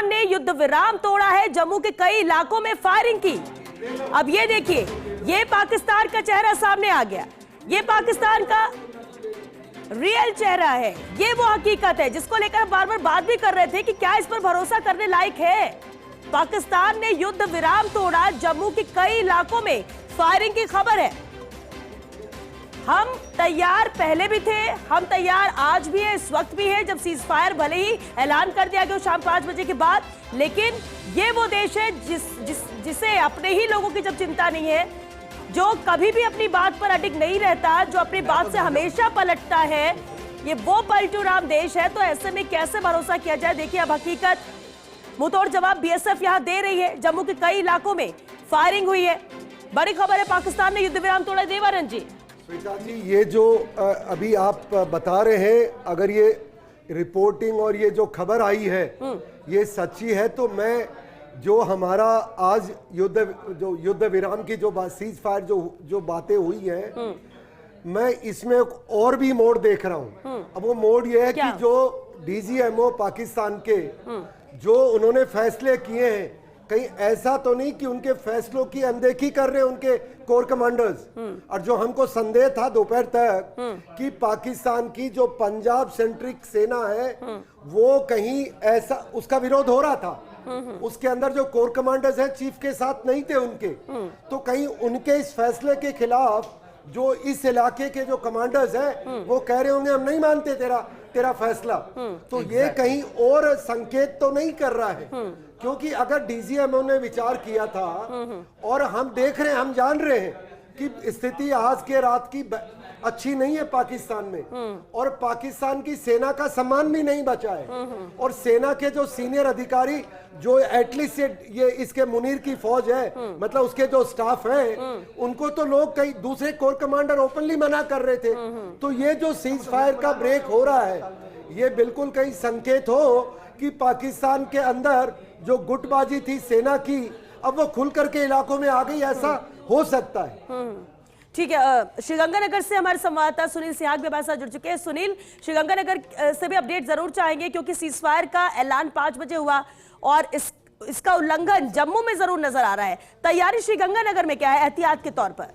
पाकिस्तान ने युद्ध विराम तोड़ा है, जम्मू के कई इलाकों में फायरिंग की। अब ये देखिए, ये पाकिस्तान का चेहरा सामने आ गया, ये पाकिस्तान का रियल चेहरा है, ये वो हकीकत है जिसको लेकर हम बार बार बात भी कर रहे थे कि क्या इस पर भरोसा करने लायक है। पाकिस्तान ने युद्ध विराम तोड़ा, जम्मू के कई इलाकों में फायरिंग की खबर है। हम तैयार पहले भी थे, हम तैयार आज भी है, इस वक्त भी है, जब सीज फायर भले ही ऐलान कर दिया गया शाम 5 बजे के बाद, लेकिन ये वो देश है जिसे अपने ही लोगों की जब चिंता नहीं है, जो कभी भी अपनी बात पर अडिग नहीं रहता, जो अपनी बात से हमेशा पलटता है, ये वो पलटू राम देश है। तो ऐसे में कैसे भरोसा किया जाए? देखिए अब हकीकत, मुंहतोड़ जवाब बीएसएफ यहां दे रही है। जम्मू के कई इलाकों में फायरिंग हुई है। बड़ी खबर है, पाकिस्तान ने युद्ध विराम तोड़ा। देवानंद जी, श्वेता जी, ये जो अभी आप बता रहे हैं, अगर ये रिपोर्टिंग और ये जो खबर आई है ये सच्ची है, तो मैं जो हमारा आज युद्ध विराम की जो सीज फायर जो बातें हुई हैं, मैं इसमें और भी मोड़ देख रहा हूं। अब वो मोड़ ये है कि जो डीजीएमओ पाकिस्तान के जो उन्होंने फैसले किए हैं, कहीं ऐसा तो नहीं कि उनके फैसलों की अनदेखी कर रहे हैं उनके कोर कमांडर्स। और जो हमको संदेह था दोपहर तक कि पाकिस्तान की जो पंजाब सेंट्रिक सेना है वो कहीं ऐसा, उसका विरोध हो रहा था, उसके अंदर जो कोर कमांडर्स हैं चीफ के साथ नहीं थे उनके, तो कहीं उनके इस फैसले के खिलाफ जो इस इलाके के जो कमांडर्स हैं वो कह रहे होंगे हम नहीं मानते तेरा फैसला। तो ये कहीं और संकेत तो नहीं कर रहा है, क्योंकि अगर डीजीएमओ ने विचार किया था, और हम देख रहे हैं, हम जान रहे हैं कि स्थिति आज के रात की अच्छी नहीं है पाकिस्तान में, और पाकिस्तान की सेना का सम्मान भी नहीं बचा है, और सेना के जो सीनियर अधिकारी जो एटलीस्ट ये इसके मुनीर की फौज है, मतलब उसके जो स्टाफ है, उनको तो लोग कई दूसरे कोर कमांडर ओपनली मना कर रहे थे। तो ये जो सीज फायर का ब्रेक हो रहा है, ये बिल्कुल कहीं संकेत हो कि पाकिस्तान के अंदर जो गुटबाजी थी सेना की, अब वो खुल करके इलाकों में आ गई, ऐसा हो सकता है। ठीक है, श्रीगंगानगर से हमारे संवाददाता सुनील सिहाग भी हमारे साथ जुड़ चुके हैं। सुनील, श्रीगंगानगर से भी अपडेट जरूर चाहेंगे, क्योंकि सीज फायर का ऐलान 5 बजे हुआ और इसका उल्लंघन जम्मू में जरूर नजर आ रहा है। तैयारी श्रीगंगानगर में क्या है एहतियात के तौर पर?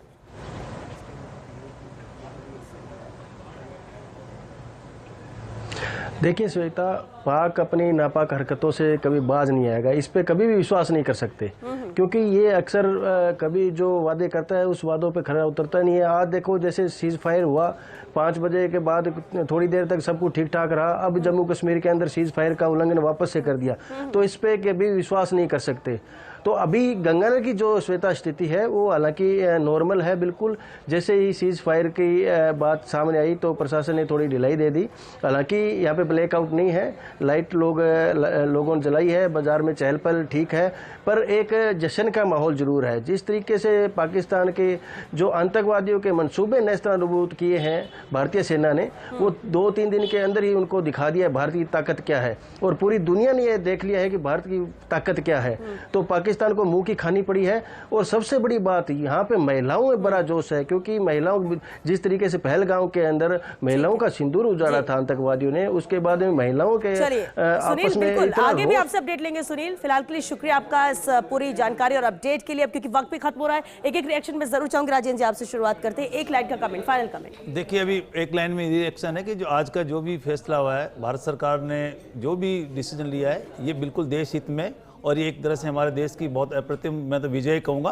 देखिए श्वेता, पाक अपनी नापाक हरकतों से कभी बाज नहीं आएगा, इस पे कभी भी विश्वास नहीं कर सकते, क्योंकि ये अक्सर कभी जो वादे करता है उस वादों पे खरा उतरता नहीं है। आज देखो, जैसे सीज फायर हुआ 5 बजे के बाद थोड़ी देर तक सब कुछ ठीक ठाक रहा, अब जम्मू कश्मीर के अंदर सीज फायर का उल्लंघन वापस से कर दिया, तो इस पे कभी विश्वास नहीं कर सकते। तो अभी गंगानगर की जो श्वेता स्थिति है वो हालांकि नॉर्मल है बिल्कुल। जैसे ही सीज फायर की बात सामने आई तो प्रशासन ने थोड़ी ढिलाई दे दी। हालांकि यहाँ पे ब्लैकआउट नहीं है, लाइट लोगों ने जलाई है, बाजार में चहल पहल ठीक है, पर एक जश्न का माहौल जरूर है। जिस तरीके से पाकिस्तान के जो आतंकवादियों के मंसूबे नेस्तनाबूद किए हैं भारतीय सेना ने, वो 2-3 दिन के अंदर ही उनको दिखा दिया भारत की ताकत क्या है, और पूरी दुनिया ने यह देख लिया है कि भारत की ताकत क्या है। तो पाकिस्तान को मुंह की खानी पड़ी है। और सबसे बड़ी बात, यहाँ पे महिलाओं में बड़ा जोश है, क्योंकि महिलाओं, जिस तरीके से पहलगांव के अंदर महिलाओं का सिंदूर उजाड़ा था आतंकवादियों ने, उसके बाद में महिलाओं के आपस में आगे भी आपसे अपडेट लेंगे। सुनील, फिलहाल के लिए शुक्रिया आपका इस पूरी जानकारी और अपडेट के लिए। अब क्योंकि वक्त भी खत्म हो रहा है, एक रिएक्शन में जरूर चाहूंगी। राजेंद्र जी, आपसे शुरुआत करते हैं, एक लाइन का कमेंट, फाइनल कमेंट। देखिए, अभी एक लाइन में रिएक्शन है कि जो आज का जो भी फैसला हुआ है, भारत सरकार ने जो भी डिसीजन लिया है, ये बिल्कुल देश हित में, और ये एक तरह से हमारे देश की बहुत अप्रतिम, मैं तो विजय कहूँगा,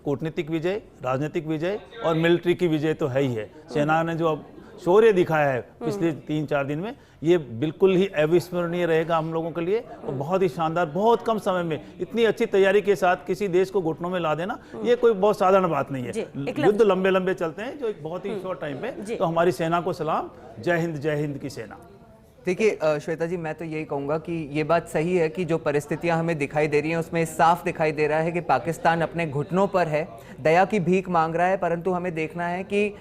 कूटनीतिक विजय, राजनीतिक विजय और मिलिट्री की विजय तो है ही है। सेना ने जो अब शौर्य दिखाया है पिछले 3-4 दिन में, ये बिल्कुल ही अविस्मरणीय रहेगा हम लोगों के लिए, और बहुत ही शानदार, बहुत कम समय में इतनी अच्छी तैयारी के साथ किसी देश को घुटनों में ला देना, ये कोई बहुत साधारण बात नहीं है। युद्ध लंबे लंबे चलते हैं, जो एक बहुत ही शॉर्ट टाइम पे। तो हमारी सेना को सलाम, जय हिंद की सेना। देखिए श्वेता जी, मैं तो यही कहूँगा कि ये बात सही है कि जो परिस्थितियां हमें दिखाई दे रही हैं उसमें साफ दिखाई दे रहा है कि पाकिस्तान अपने घुटनों पर है, दया की भीख मांग रहा है। परंतु हमें देखना है कि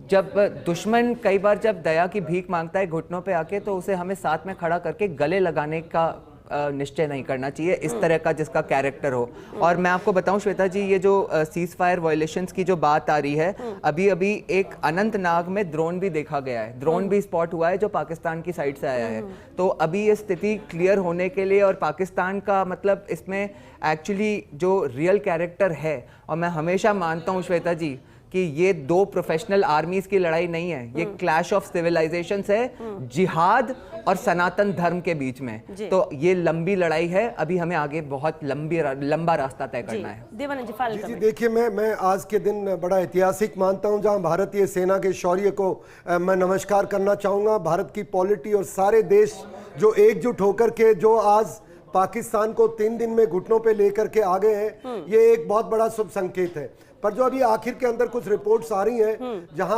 जब दुश्मन कई बार जब दया की भीख मांगता है घुटनों पे आके, तो उसे हमें साथ में खड़ा करके गले लगाने का निश्चय नहीं करना चाहिए इस तरह का जिसका कैरेक्टर हो। और मैं आपको बताऊं श्वेता जी, ये जो सीज फायर वायलेशंस की जो बात आ रही है, अभी अभी एक अनंतनाग में ड्रोन भी देखा गया है, ड्रोन भी स्पॉट हुआ है जो पाकिस्तान की साइड से आया है। तो अभी ये स्थिति क्लियर होने के लिए, और पाकिस्तान का मतलब इसमें एक्चुअली जो रियल कैरेक्टर है, और मैं हमेशा मानता हूं श्वेता जी कि ये दो प्रोफेशनल आर्मीज की लड़ाई नहीं है, ये क्लैश ऑफ सिविलाइजेशंस है, जिहाद और सनातन धर्म के बीच में। तो ये लंबी लड़ाई है, अभी हमें आगे बहुत लंबा रास्ता तय करना है। देवानंद जी, फाइनल जी कमेंट। देखिए, मैं आज के दिन बड़ा ऐतिहासिक मानता हूं, जहां भारतीय सेना के शौर्य को मैं नमस्कार करना चाहूंगा। भारत की पॉलिटी और सारे देश जो एकजुट होकर के जो आज पाकिस्तान को 3 दिन में घुटनों पे लेकर के आ गए हैं, ये एक बहुत बड़ा शुभ संकेत है। पर जो अभी आखिर के अंदर कुछ रिपोर्ट्स आ रही हैं, जहां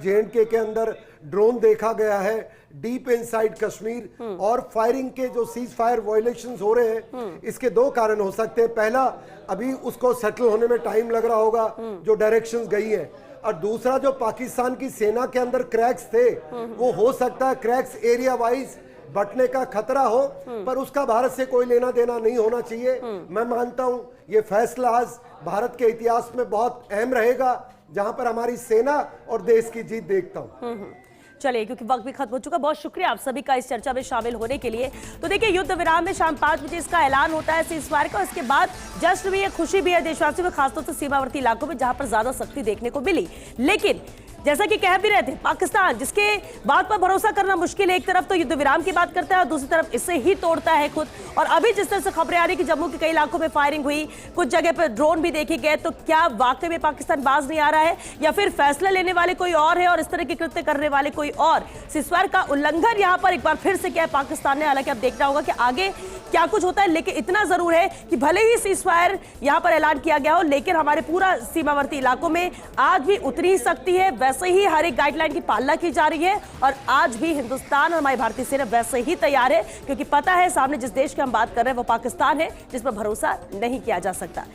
JNK के अंदर ड्रोन देखा गया है डीप इनसाइड कश्मीर, और फायरिंग के जो सीज फायर वायलेशंस हो रहे हैं, इसके 2 कारण हो सकते हैं। पहला, अभी उसको सेटल होने में टाइम लग रहा होगा जो डायरेक्शंस गई है, और दूसरा जो पाकिस्तान की सेना के अंदर क्रैक्स थे, वो हो सकता है क्रैक्स एरिया वाइज बटने का खतरा हो, पर उसका भारत से कोई लेना देना नहीं होना चाहिए। मैं मानता हूं ये फैसला आज भारत के इतिहास में बहुत अहम रहेगा, जहां पर हमारी सेना और देश की जीत देखता हूं। चलिए, क्योंकि वक्त भी खत्म हो चुका, बहुत शुक्रिया आप सभी का इस चर्चा में शामिल होने के लिए। तो देखिए, युद्ध विराम में शाम 5 बजे इसका ऐलान होता है सीज फायर का। इसके बाद जश्न भी है, खुशी भी है देशवासियों में, खासतौर से सीमावर्ती इलाकों में जहां पर ज्यादा सख्ती देखने को मिली। लेकिन जैसा कि कह भी रहे थे, पाकिस्तान जिसके बात पर भरोसा करना मुश्किल है, एक तरफ तो युद्ध विराम की बात करता है और दूसरी तरफ इससे ही तोड़ता है खुद। और अभी जिस तरह से खबरें आ रही कि जम्मू के कई इलाकों में फायरिंग हुई, कुछ जगह पर ड्रोन भी देखे गए, तो क्या वाकई में पाकिस्तान बाज नहीं आ रहा है, या फिर फैसला लेने वाले कोई और है और इस तरह के कृत्य करने वाले कोई और? सीज़फायर का उल्लंघन यहां पर एक बार फिर से किया है पाकिस्तान ने। हालांकि अब देखना होगा कि आगे क्या कुछ होता है, लेकिन इतना जरूर है कि भले ही सीज़फायर यहां पर ऐलान किया गया हो, लेकिन हमारे पूरा सीमावर्ती इलाकों में आज भी उतनी ही सख्ती है, वैसे ही हर एक गाइडलाइन की पालना की जा रही है। और आज भी हिंदुस्तान और हमारी भारतीय सेना वैसे ही तैयार है, क्योंकि पता है सामने जिस देश की हम बात कर रहे हैं वो पाकिस्तान है, जिस पर भरोसा नहीं किया जा सकता।